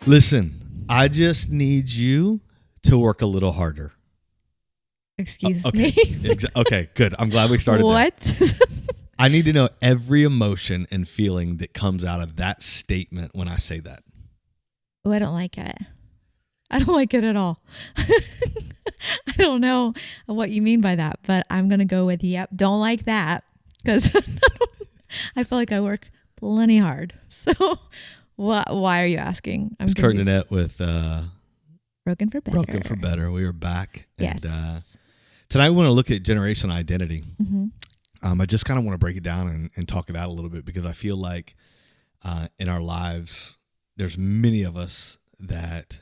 Listen, I just need you to work a little harder. Excuse Okay. me. Okay, good. I'm glad we started there. What? I need to know every emotion and feeling that comes out of that statement when I say that. Oh, I don't like it. I don't like it at all. I don't know what you mean by that, but I'm going to go with, yep, don't like that, because I feel like I work plenty hard. So why are you asking? It's Kurt and Denette with Broken for Better. Broken for Better. We are back. Yes. And tonight we want to look at generational identity. Mm-hmm. I just kind of want to break it down and talk it out a little bit, because I feel like in our lives, there's many of us that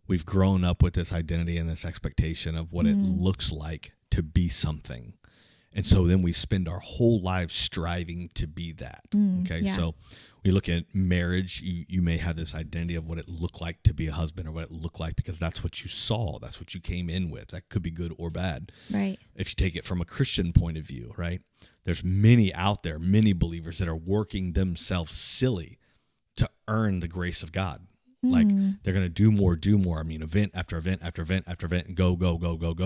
we've grown up with this identity and this expectation of what it looks like to be something. And so then we spend our whole lives striving to be that. Okay. Yeah. So we look at marriage. You may have this identity of what it looked like to be a husband, or what it looked like because that's what you saw. That's what you came in with. That could be good or bad. Right. If you take it from a Christian point of view, right? There's many out there, many believers that are working themselves silly to earn the grace of God. Like they're going to do more. I mean, event after event after event after event, and go,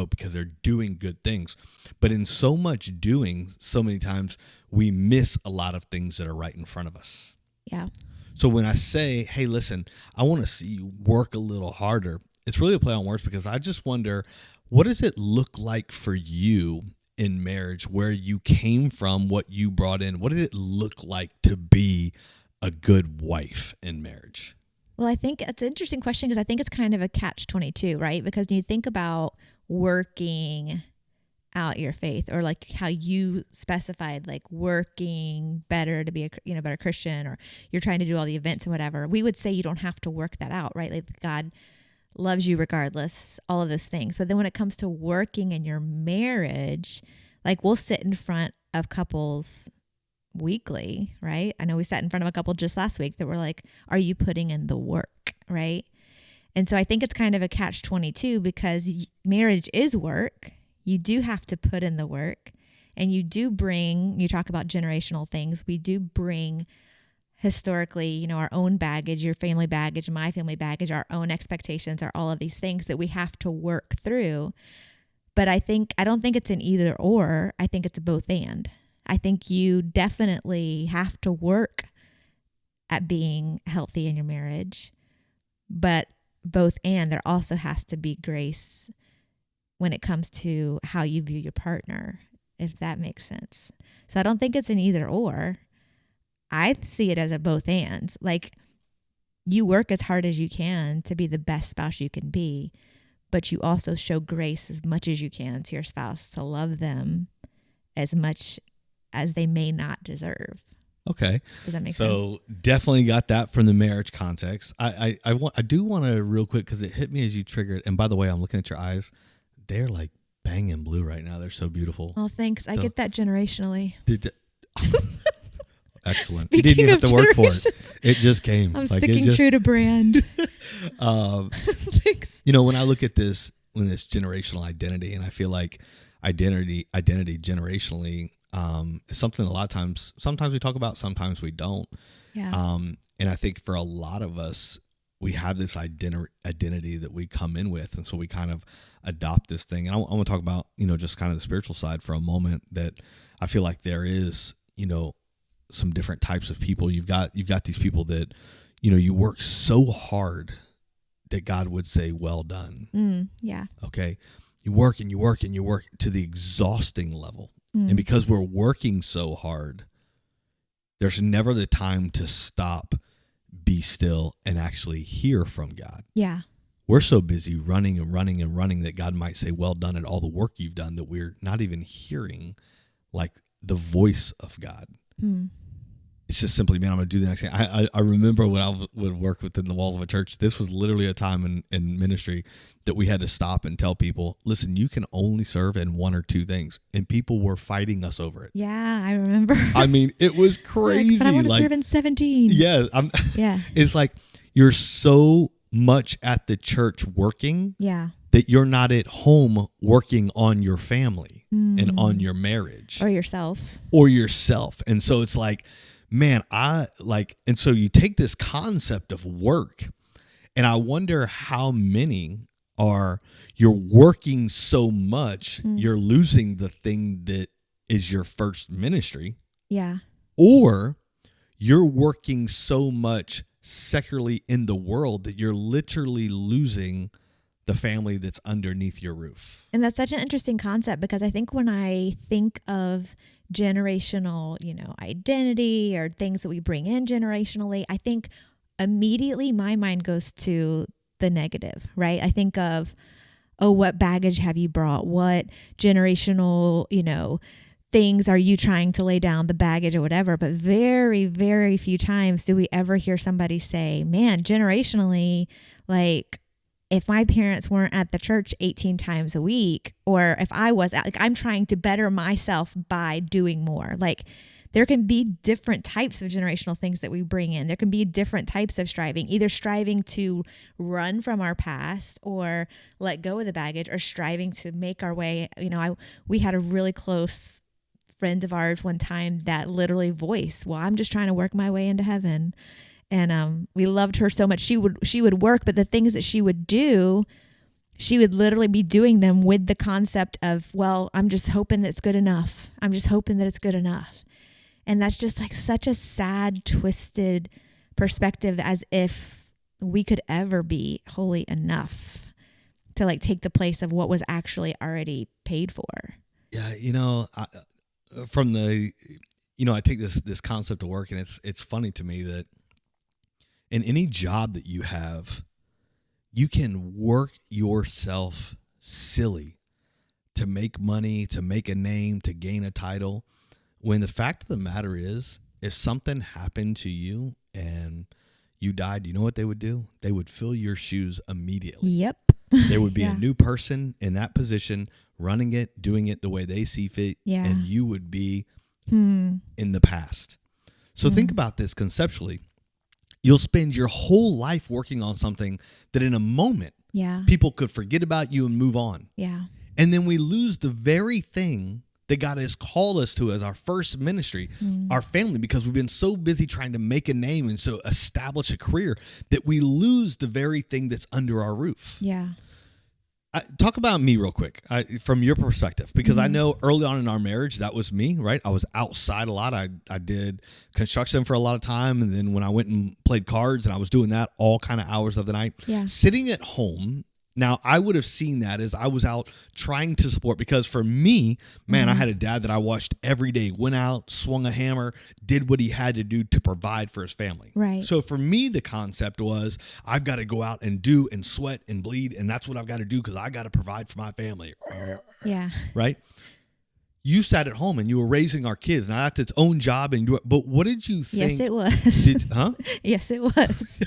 because they're doing good things. But in so much doing, so many times we miss a lot of things that are right in front of us. Yeah. So when I say, hey, listen, I want to see you work a little harder, it's really a play on words, because I just wonder, what does it look like for you in marriage, where you came from, what you brought in? What did it look like to be a good wife in marriage? Well, I think it's an interesting question, because I think it's kind of a catch-22, right? Because when you think about working out your faith, or like how you specified, like working better to be a better Christian, or you're trying to do all the events and whatever, we would say you don't have to work that out, right? Like God loves you regardless, all of those things. But then when it comes to working in your marriage, like we'll sit in front of couples weekly, right? I know we sat in front of a couple just last week that were like, are you putting in the work, right? And so I think it's kind of a catch-22, because marriage is work. You do have to put in the work, and you talk about generational things. We do bring historically, our own baggage, your family baggage, my family baggage, our own expectations, are all of these things that we have to work through. But I don't think it's an either or. I think it's a both and. I think you definitely have to work at being healthy in your marriage, but both and there also has to be grace when it comes to how you view your partner, if that makes sense. So I don't think it's an either or. I see it as a both and. Like, you work as hard as you can to be the best spouse you can be, but you also show grace as much as you can to your spouse, to love them as much as they may not deserve. Okay. Does that make sense? So definitely got that from the marriage context. I do want to real quick, because it hit me as you triggered. And by the way, I'm looking at your eyes. They're like banging blue right now. They're so beautiful. Oh, thanks. I get that generationally. Excellent. You didn't even have to work for it. It just came. I'm sticking true to brand. Thanks. When I look at this generational identity, and I feel like identity generationally, is something a lot of times, sometimes we talk about, sometimes we don't. Yeah. And I think for a lot of us, we have this identity that we come in with. And so we kind of adopt this thing. And I want to talk about, just kind of the spiritual side for a moment, that I feel like there is, some different types of people. You've got these people that, you work so hard that God would say, well done. Yeah. Okay. You work and you work and you work to the exhausting level. And because we're working so hard, there's never the time to stop, be still, and actually hear from God. Yeah. We're so busy running and running and running that God might say, well done at all the work you've done, that we're not even hearing like the voice of God. It's just simply, man, I'm going to do the next thing. I remember when I would work within the walls of a church, this was literally a time in ministry that we had to stop and tell people, listen, you can only serve in one or two things. And people were fighting us over it. Yeah, I remember. I mean, it was crazy. But I want to serve in 17. Yeah. Yeah. It's like you're so much at the church working that you're not at home working on your family and on your marriage. Or yourself. And so it's like, man, and so you take this concept of work And I wonder how many are, you're working so much, you're losing the thing that is your first ministry. Yeah. Or you're working so much secularly in the world that you're literally losing the family that's underneath your roof. And that's such an interesting concept, because I think when I think of generational, identity or things that we bring in generationally, I think immediately my mind goes to the negative, right? I think of, oh, what baggage have you brought? What generational, things are you trying to lay down, the baggage or whatever? But very, very few times do we ever hear somebody say, man, generationally, like, if my parents weren't at the church 18 times a week, or if I was, like, I'm trying to better myself by doing more. Like, there can be different types of generational things that we bring in. There can be different types of striving, either striving to run from our past or let go of the baggage, or striving to make our way. We had a really close friend of ours one time that literally voiced, well, I'm just trying to work my way into heaven. And we loved her so much. She would work, but the things that she would do, she would literally be doing them with the concept of, well, I'm just hoping that it's good enough. I'm just hoping that it's good enough. And that's just like such a sad, twisted perspective, as if we could ever be holy enough to like take the place of what was actually already paid for. Yeah, I take this concept to work, and it's funny to me that in any job that you have, you can work yourself silly to make money, to make a name, to gain a title, when the fact of the matter is, if something happened to you and you died, you know what they would do? They would fill your shoes immediately. Yep. There would be a new person in that position, running it, doing it the way they see fit, and you would be in the past. So think about this conceptually. You'll spend your whole life working on something that in a moment, people could forget about you and move on. Yeah. And then we lose the very thing that God has called us to as our first ministry, our family, because we've been so busy trying to make a name and so establish a career that we lose the very thing that's under our roof. Yeah. Talk about me real quick from your perspective, because I know early on in our marriage, that was me, right? I was outside a lot. I did construction for a lot of time. And then when I went and played cards, and I was doing that all kind of hours of the night, sitting at home. Now, I would have seen that as I was out trying to support, because for me, man, I had a dad that I watched every day, went out, swung a hammer, did what he had to do to provide for his family. Right. So for me, the concept was, I've got to go out and do and sweat and bleed, and that's what I've got to do because I got to provide for my family. Yeah. Right? You sat at home and you were raising our kids. Now, that's its own job. But what did you think? Yes, it was. Yes, it was.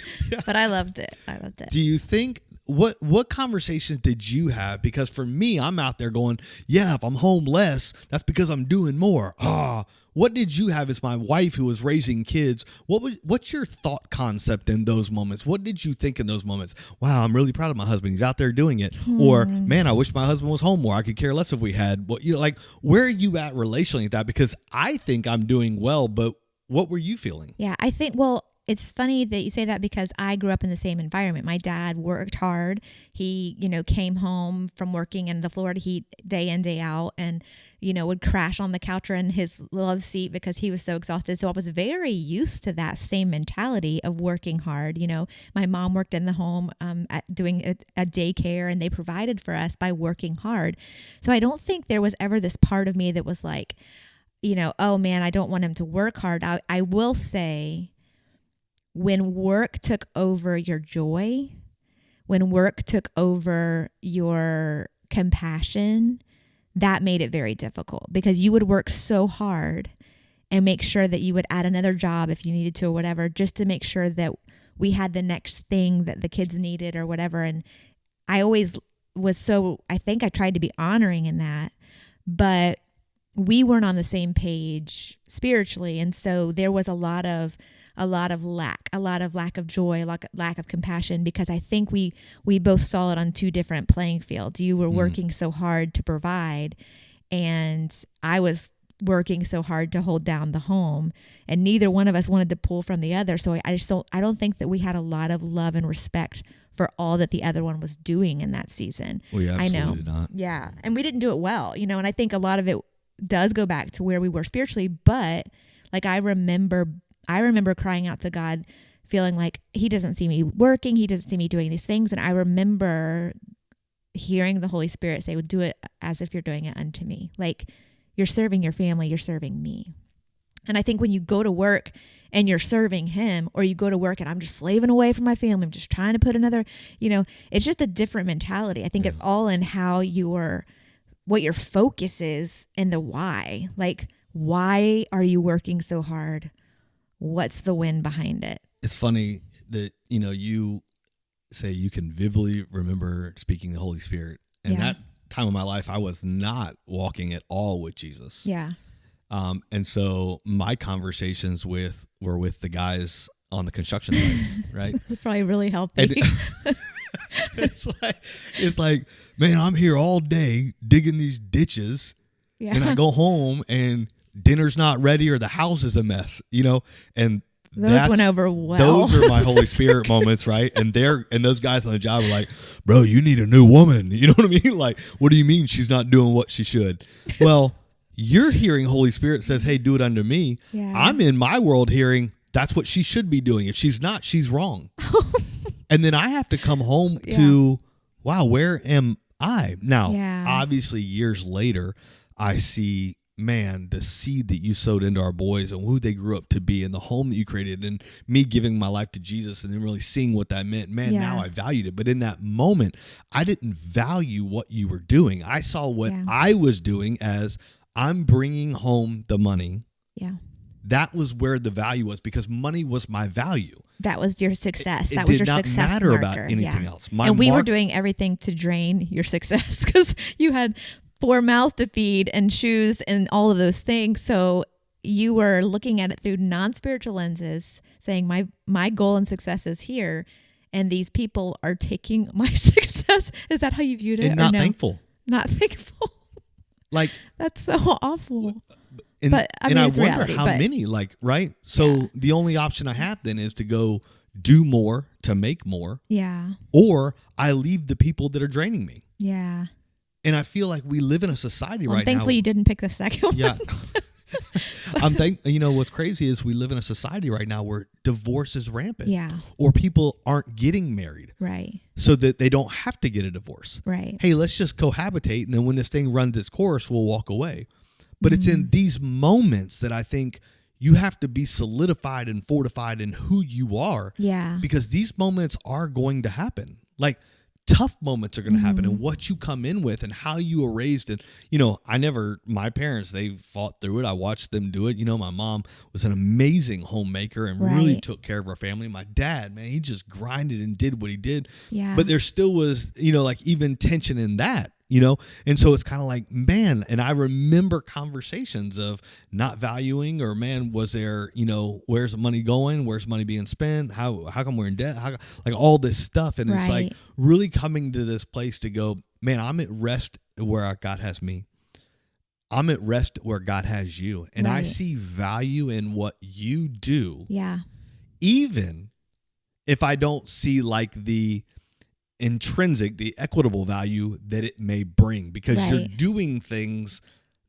But I loved it. Do you think, what conversations did you have? Because for me, I'm out there going, yeah, if I'm home less, that's because I'm doing more. What did you have as my wife who was raising kids? What's your thought concept in those moments? What did you think in those moments? Wow, I'm really proud of my husband. He's out there doing it. Or, man, I wish my husband was home more. I could care less if we had. Where are you at relationally at that? Because I think I'm doing well, but what were you feeling? Yeah, I think, it's funny that you say that, because I grew up in the same environment. My dad worked hard. He, came home from working in the Florida heat day in, day out, and, would crash on the couch or in his love seat because he was so exhausted. So I was very used to that same mentality of working hard. My mom worked in the home doing a daycare, and they provided for us by working hard. So I don't think there was ever this part of me that was like, oh man, I don't want him to work hard. I will say, when work took over your joy, when work took over your compassion, that made it very difficult, because you would work so hard and make sure that you would add another job if you needed to or whatever, just to make sure that we had the next thing that the kids needed or whatever. And I always was I think I tried to be honoring in that, but we weren't on the same page spiritually. And so there was a lot of lack of joy, lack of compassion, because I think we both saw it on two different playing fields. You were working so hard to provide, and I was working so hard to hold down the home, and neither one of us wanted to pull from the other. So I don't think that we had a lot of love and respect for all that the other one was doing in that season. We absolutely did not. Yeah. And we didn't do it well, and I think a lot of it does go back to where we were spiritually, but like I remember crying out to God, feeling like he doesn't see me working, he doesn't see me doing these things. And I remember hearing the Holy Spirit say, well, do it as if you're doing it unto me. Like, you're serving your family, you're serving me. And I think when you go to work and you're serving him, or you go to work and I'm just slaving away from my family, I'm just trying to put another, it's just a different mentality. I think it's all in how what your focus is and the why. Like, why are you working so hard? What's the win behind it? It's funny that, you say you can vividly remember speaking the Holy Spirit. And that time of my life, I was not walking at all with Jesus. Yeah. And so my conversations were with the guys on the construction sites, right? It's probably really healthy. It's like, man, I'm here all day digging these ditches, and I go home and dinner's not ready or the house is a mess, and those went over well. Those are my Holy Spirit moments, right? And those guys on the job are like, bro, you need a new woman. You know what I mean? Like, what do you mean she's not doing what she should? Well, you're hearing Holy Spirit says, hey, do it unto me. Yeah. I'm in my world hearing that's what she should be doing. If she's not, she's wrong. And then I have to come home to, wow, where am I? Now, obviously years later, I see, man, the seed that you sowed into our boys and who they grew up to be and the home that you created, and me giving my life to Jesus and then really seeing what that meant. Man, now I valued it. But in that moment, I didn't value what you were doing. I saw what I was doing as I'm bringing home the money. Yeah. That was where the value was, because money was my value. That was your success. It that was did your not success matter marker. about anything else. And we were doing everything to drain your success because you had 4 mouths to feed and shoes and all of those things. So you were looking at it through non-spiritual lenses, saying my goal and success is here, and these people are taking my success. Is that how you viewed it? And not thankful. Not thankful. Like, that's so awful. And, but I mean, I it's wonder reality, how many, right? So the only option I have then is to go do more to make more. Yeah. Or I leave the people that are draining me. Yeah. And I feel like we live in a society right now. Thankfully, you didn't pick the second one. Yeah. What's crazy is we live in a society right now where divorce is rampant. Yeah. Or people aren't getting married. Right. So that they don't have to get a divorce. Right. Hey, let's just cohabitate, and then when this thing runs its course, we'll walk away. But it's in these moments that I think you have to be solidified and fortified in who you are. Yeah. Because these moments are going to happen. Like, tough moments are going to happen, and what you come in with and how you were raised. And, my parents, they fought through it. I watched them do it. My mom was an amazing homemaker and really took care of our family. My dad, man, he just grinded and did what he did. Yeah. But there still was, even tension in that. And so it's kind of like, man, and I remember conversations of not valuing, or man, was there, where's the money going? Where's money being spent? How come we're in debt? Like all this stuff. And it's like really coming to this place to go, man, I'm at rest where God has me. I'm at rest where God has you. And I see value in what you do. Yeah. Even if I don't see like the intrinsic, the equitable value that it may bring, because you're doing things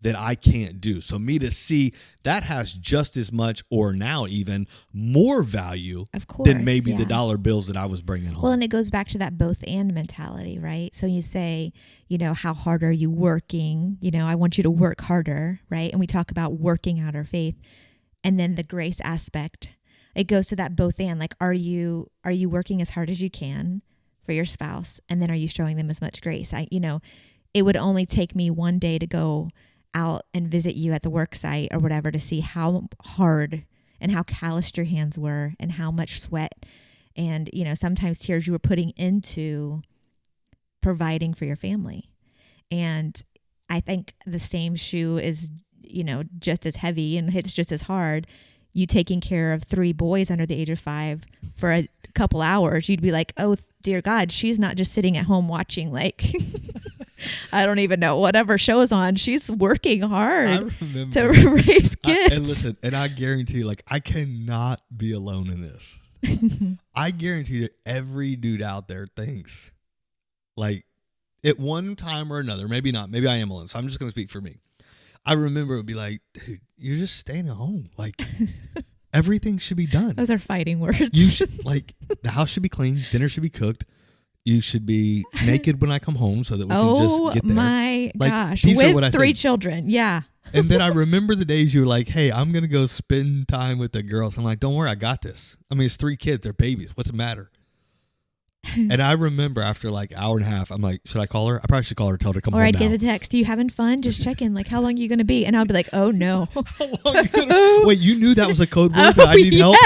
that I can't do. So me to see that has just as much, or now even more value, of course, than maybe the dollar bills that I was bringing home. Well, and it goes back to that both and mentality, right? So you say, how hard are you working? I want you to work harder, right? And we talk about working out our faith, and then the grace aspect. It goes to that both and, like, are you working as hard as you can for your spouse, and then are you showing them as much grace? It would only take me one day to go out and visit you at the work site or whatever to see how hard and how calloused your hands were and how much sweat and sometimes tears you were putting into providing for your family. And I think the same shoe is just as heavy and hits just as hard. You taking care of 3 boys under the age of 5 for a couple hours, you'd be like, oh dear God, she's not just sitting at home watching like I don't even know. Whatever show's on, she's working hard remember, to raise kids. And listen, and I guarantee, like, I cannot be alone in this. I guarantee that every dude out there thinks, like, at one time or another, maybe not, maybe I am alone, so I'm just going to speak for me. I remember it would be like, dude, you're just staying at home. Like, everything should be done. Those are fighting words. You should, like, the house should be clean, dinner should be cooked. You should be naked when I come home so that we can just get there. Oh my like, gosh. With 3 children. Yeah. And then I remember the days you were like, hey, I'm going to go spend time with the girls. I'm like, don't worry, I got this. I mean, it's 3 kids. They're babies. What's the matter? And I remember after like hour and a half, I'm like, should I call her? I probably should call her, tell her to come home Or I'd now. get the text, you having fun? Just check in. Like, how long are you going to be? And I'll be like, oh, no. How long are you gonna, wait, you knew that was a code word that I need help?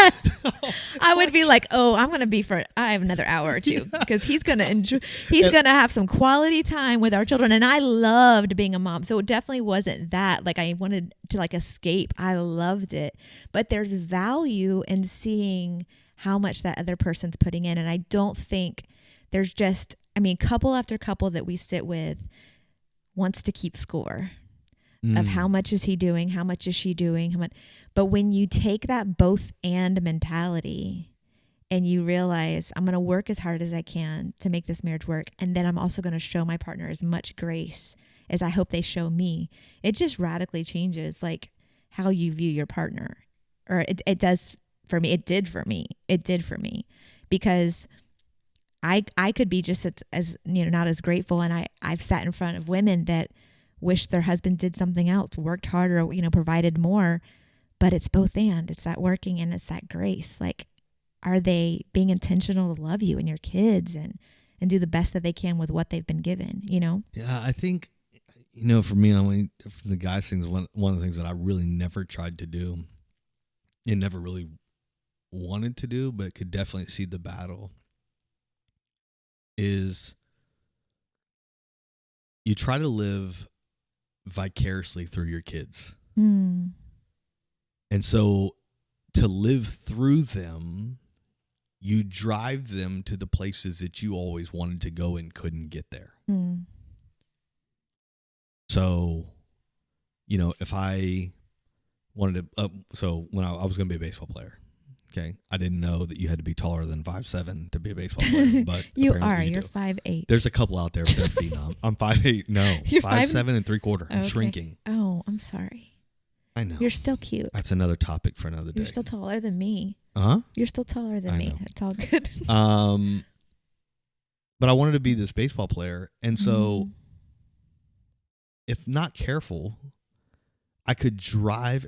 I would be like, oh, I'm going to be I have another hour or two because he's going to enjoy, he's going to have some quality time with our children. And I loved being a mom. So it definitely wasn't that. Like, I wanted to like escape. I loved it. But there's value in seeing how much that other person's putting in. And I don't think there's just, I mean, couple after couple that we sit with wants to keep score of how much is he doing, how much is she doing, how much. But when you take that both and mentality and you realize I'm going to work as hard as I can to make this marriage work, and then I'm also going to show my partner as much grace as I hope they show me, it just radically changes like how you view your partner. Or it does for me. It did for me. It did for me because I could be just as you know, not as grateful. And I've sat in front of women that wish their husband did something else, worked harder, you know, provided more, but it's both and it's that working and it's that grace. Like, are they being intentional to love you and your kids and do the best that they can with what they've been given, you know? Yeah, I think, you know, for me, from the guys things, one of the things that I really never tried to do and never really wanted to do, but could definitely see the battle is you try to live vicariously through your kids. And so to live through them, you drive them to the places that you always wanted to go and couldn't get there. So, you know, if I wanted to, so when I was going to be a baseball player, okay, I didn't know that you had to be taller than 5'7" to be a baseball player, but you're 5'8". There's a couple out there with their phenom. I'm 5'8". No, you're 5'7" 3/4. I'm okay. shrinking. Oh, I'm sorry. I know. You're still cute. That's another topic for another day. You're still taller than me. You're still taller than me. Know. It's all good. But I wanted to be this baseball player, and so if not careful, I could drive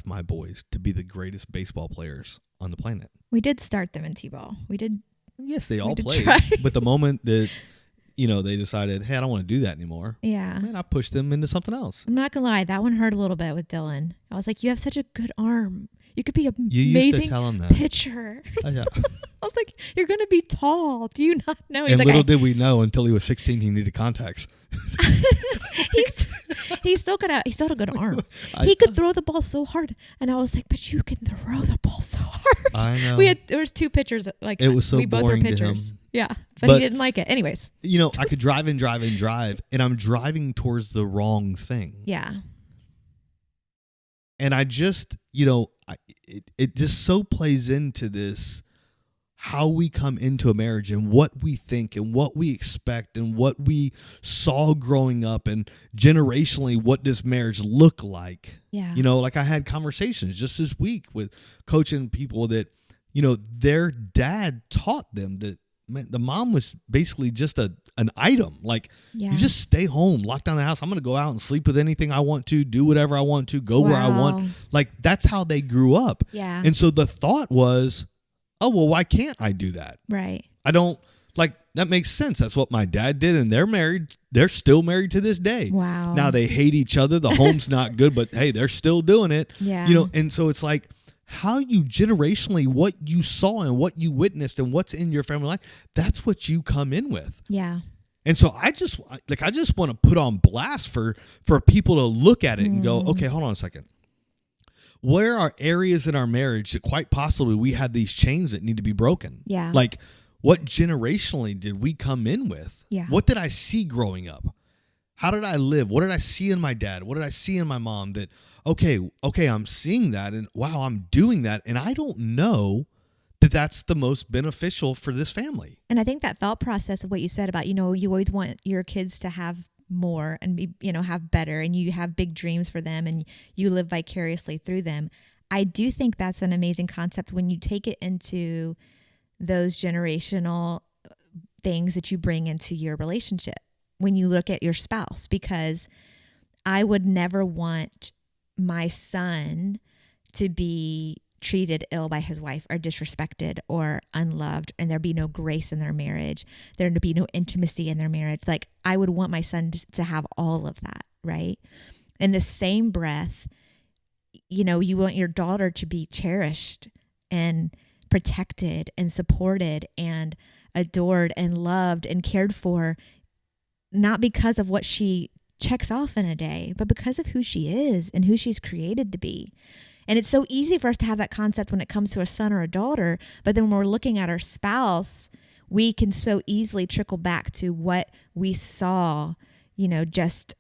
my boys to be the greatest baseball players on the planet. We did start them in T-ball. We did. Yes, they all played. Try. But the moment that, you know, they decided, hey, I don't want to do that anymore. Yeah. Man, I pushed them into something else. I'm not going to lie. That one hurt a little bit with Dylan. I was like, you have such a good arm. You could be an You amazing used to tell him that. pitcher. Yeah. I was like, you're going to be tall. Do you not know? He's And like, little did we know until he was 16, he needed contacts. he still had a good arm. He could throw the ball so hard, and I was like, "But you can throw the ball so hard." I know. There was 2 pitchers like it was so we both were boring to pitchers. him. Yeah, but he didn't like it. Anyways, you know, I could drive, and I'm driving towards the wrong thing. Yeah. And I just, you know, it just so plays into this, how we come into a marriage and what we think and what we expect and what we saw growing up and generationally, what does marriage look like? Yeah. You know, like I had conversations just this week with coaching people that, you know, their dad taught them that the mom was basically just an item. Like, you just stay home, lock down the house. I'm going to go out and sleep with anything I want to, do whatever I want to, go where I want. Like, that's how they grew up. Yeah. And so the thought was, oh, well, why can't I do that? Right. I don't, like, that makes sense. That's what my dad did, and they're married. They're still married to this day. Wow. Now they hate each other. The home's not good, but hey, they're still doing it. Yeah. You know, and so it's like, how you generationally, what you saw and what you witnessed and what's in your family life, that's what you come in with. Yeah. And so I just want to put on blast for people to look at it and go, okay, hold on a second. Where are areas in our marriage that quite possibly we have these chains that need to be broken? Yeah. Like, What generationally did we come in with? Yeah. What did I see growing up? How did I live? What did I see in my dad? What did I see in my mom that, okay, I'm seeing that and wow, I'm doing that. And I don't know that that's the most beneficial for this family. And I think that thought process of what you said about, you always want your kids to have more and be, have better, and you have big dreams for them and you live vicariously through them. I do think that's an amazing concept when you take it into those generational things that you bring into your relationship when you look at your spouse, because I would never want my son to be treated ill by his wife or disrespected or unloved, and there be no grace in their marriage, there to be no intimacy in their marriage. Like, I would want my son to have all of that, right? In the same breath, you want your daughter to be cherished and protected and supported and adored and loved and cared for, not because of what she checks off in a day, but because of who she is and who she's created to be. And it's so easy for us to have that concept when it comes to a son or a daughter, but then when we're looking at our spouse, we can so easily trickle back to what we saw, just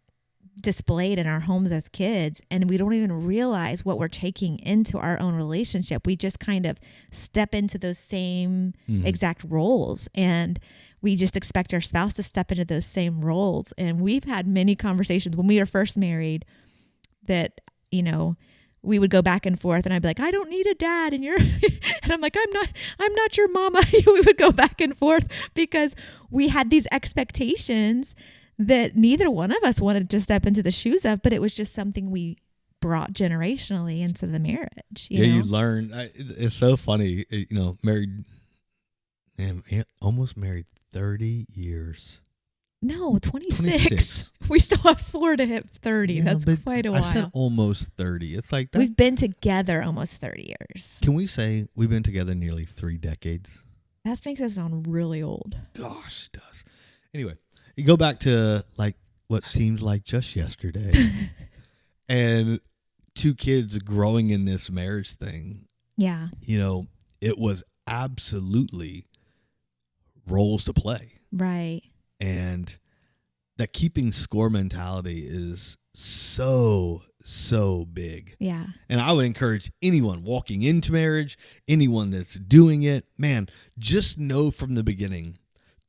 displayed in our homes as kids, and we don't even realize what we're taking into our own relationship. We just kind of step into those same exact roles, and we just expect our spouse to step into those same roles. And we've had many conversations when we were first married that, we would go back and forth, and I'd be like, I don't need a dad, and you're and I'm like, I'm not your mama. We would go back and forth because we had these expectations that neither one of us wanted to step into the shoes of, but it was just something we brought generationally into the marriage. You learn. It's so funny, married, almost married 30 years. No, 26. We still have 4 to hit 30. Yeah, that's quite a while. I said almost 30. It's like that. We've been together almost 30 years. Can we say we've been together nearly 3 decades? That makes us sound really old. Gosh, it does. Anyway, you go back to like what seemed like just yesterday and 2 kids growing in this marriage thing. Yeah. It was absolutely roles to play. Right. And that keeping score mentality is so big. Yeah. And I would encourage anyone walking into marriage, anyone that's doing it, man, just know from the beginning,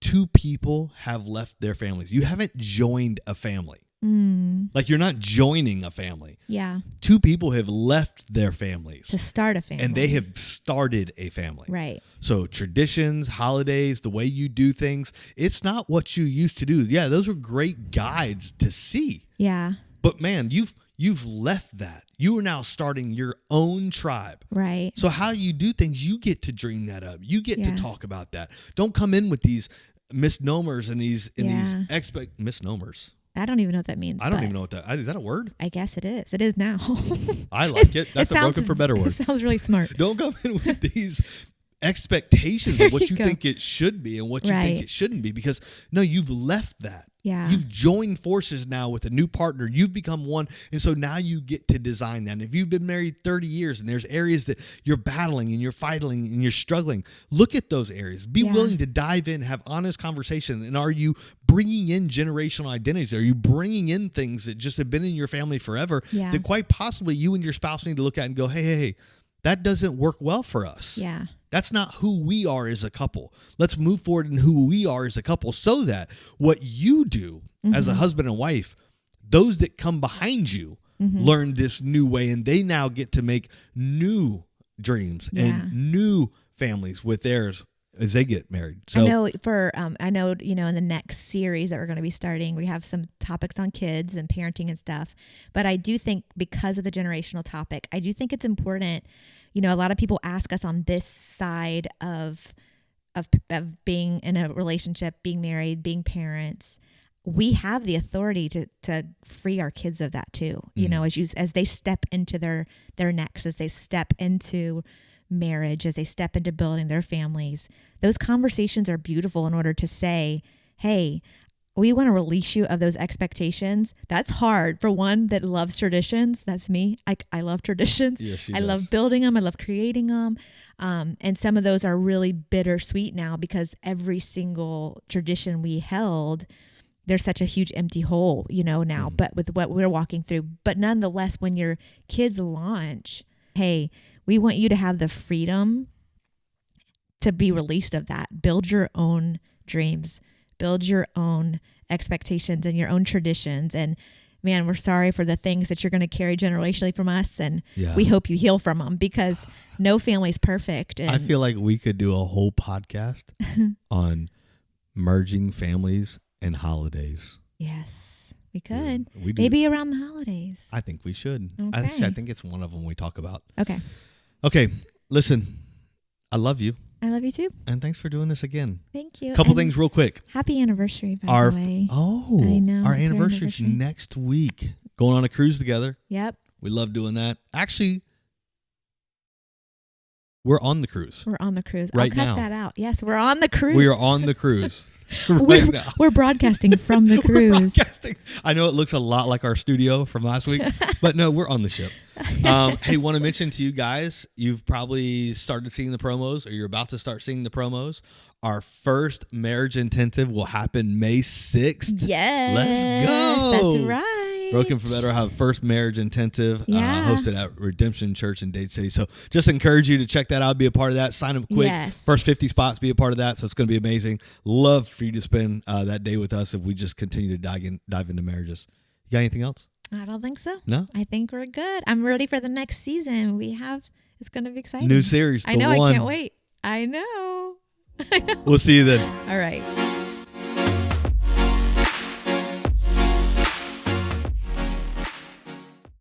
2 people have left their families. You haven't joined a family. Like, you're not joining a family. Yeah. 2 people have left their families to start a family. And they have started a family. Right. So traditions, holidays, the way you do things, it's not what you used to do. Yeah, those were great guides to see. Yeah. But man, you've left that. You are now starting your own tribe. Right. So how you do things, you get to dream that up. You get to talk about that. Don't come in with these misnomers and these misnomers. I don't even know what that means. I don't even know what that is. That a word? I guess it is. It is now. I like it. That's a broken for better word. It sounds really smart. Don't come in with these expectations of what you think it should be and what you think it shouldn't be, because no, you've left that. Yeah. You've joined forces now with a new partner. You've become one. And so now you get to design that. And if you've been married 30 years and there's areas that you're battling and you're fighting and you're struggling, look at those areas. Be willing to dive in, have honest conversation. And are you bringing in generational identities? Are you bringing in things that just have been in your family forever that quite possibly you and your spouse need to look at and go, hey, that doesn't work well for us. Yeah. That's not who we are as a couple. Let's move forward in who we are as a couple so that what you do as a husband and wife, those that come behind you learn this new way, and they now get to make new dreams and new families with theirs as they get married. So I know in the next series that we're going to be starting, we have some topics on kids and parenting and stuff. But I do think because of the generational topic, I do think it's important. A lot of people ask us on this side of being in a relationship, being married, being parents. We have the authority to free our kids of that too. As they step into their next, as they step into marriage, as they step into building their families, those conversations are beautiful in order to say, hey, we want to release you of those expectations. That's hard for one that loves traditions. That's me. I love traditions. Yes, she I does. love building them. I love creating them. And some of those are really bittersweet now because every single tradition we held, there's such a huge empty hole, now, but with what we're walking through. But nonetheless, when your kids launch, hey, we want you to have the freedom to be released of that. Build your own dreams, build your own expectations and your own traditions. And man, we're sorry for the things that you're going to carry generationally from us. And we hope you heal from them because no family's perfect. And I feel like we could do a whole podcast on merging families and holidays. Yes, we could. Yeah, we do. Maybe around the holidays. I think we should. Okay. I think it's one of them we talk about. Okay. Listen, I love you. I love you too. And thanks for doing this again. Thank you. A couple things real quick. Happy anniversary, by the way. I know. Our It's anniversary's next week. Going on a cruise together. Yep. We love doing that. Actually, we're on the cruise. We're on the cruise. Right I'll now. cut that out. Yes, we're on the cruise. We are on the cruise right now. We're broadcasting from the We're cruise. broadcasting. I know it looks a lot like our studio from last week, but no, we're on the ship. Hey, want to mention to you guys, you've probably started seeing the promos or you're about to start seeing the promos. Our first marriage intensive will happen May 6th. Yes. Let's go. That's right. Broken for Better will have first marriage intensive hosted at Redemption Church in Dade City. So just encourage you to check that out, be a part of that. Sign up quick. Yes. First 50 spots, be a part of that. So it's going to be amazing. Love for you to spend that day with us if we just continue to dive into marriages. You got anything else? I don't think so. No? I think we're good. I'm ready for the next season. It's going to be exciting. New series. I know. One. I can't wait. I know. We'll see you then. All right.